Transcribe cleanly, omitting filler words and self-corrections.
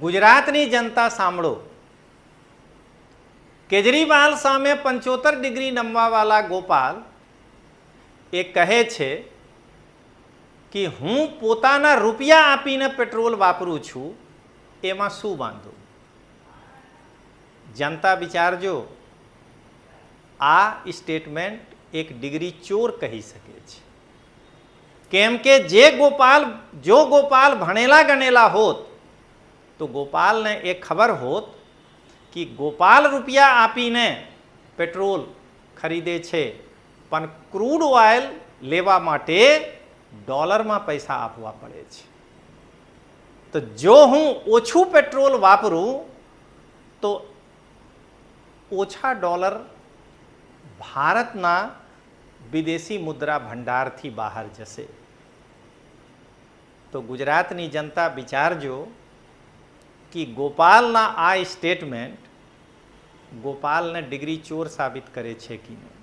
ગુજરાતની જનતા સાંભળો, કેજરીવાલ સામે 75 ડિગ્રી નમવાવાળા ગોપાલ એ કહે છે કે હું પોતાના રૂપિયા આપીને પેટ્રોલ વાપરું છું, એમાં શું વાંધો? જનતા વિચારજો, આ સ્ટેટમેન્ટ એક ડિગ્રી ચોર કહી શકે છે. કેમ કે જો ગોપાલ ભણેલા ગણેલા હોત તો ગોપાલને એ ખબર હોત કે ગોપાલ રૂપિયા આપીને પેટ્રોલ ખરીદે છે, પણ ક્રૂડ ઓઇલ લેવા માટે ડોલરમાં પૈસા આપવા પડે છે. તો જો હું ઓછું પેટ્રોલ વાપરું તો ઓછા ડોલર ભારતના વિદેશી મુદ્રા ભંડારથી બહાર જશે. તો ગુજરાતની જનતા વિચારજો કે ગોપાલના આ સ્ટેટમેન્ટ ગોપાલને ડિગ્રી ચોર સાબિત કરે છે કે નહીં.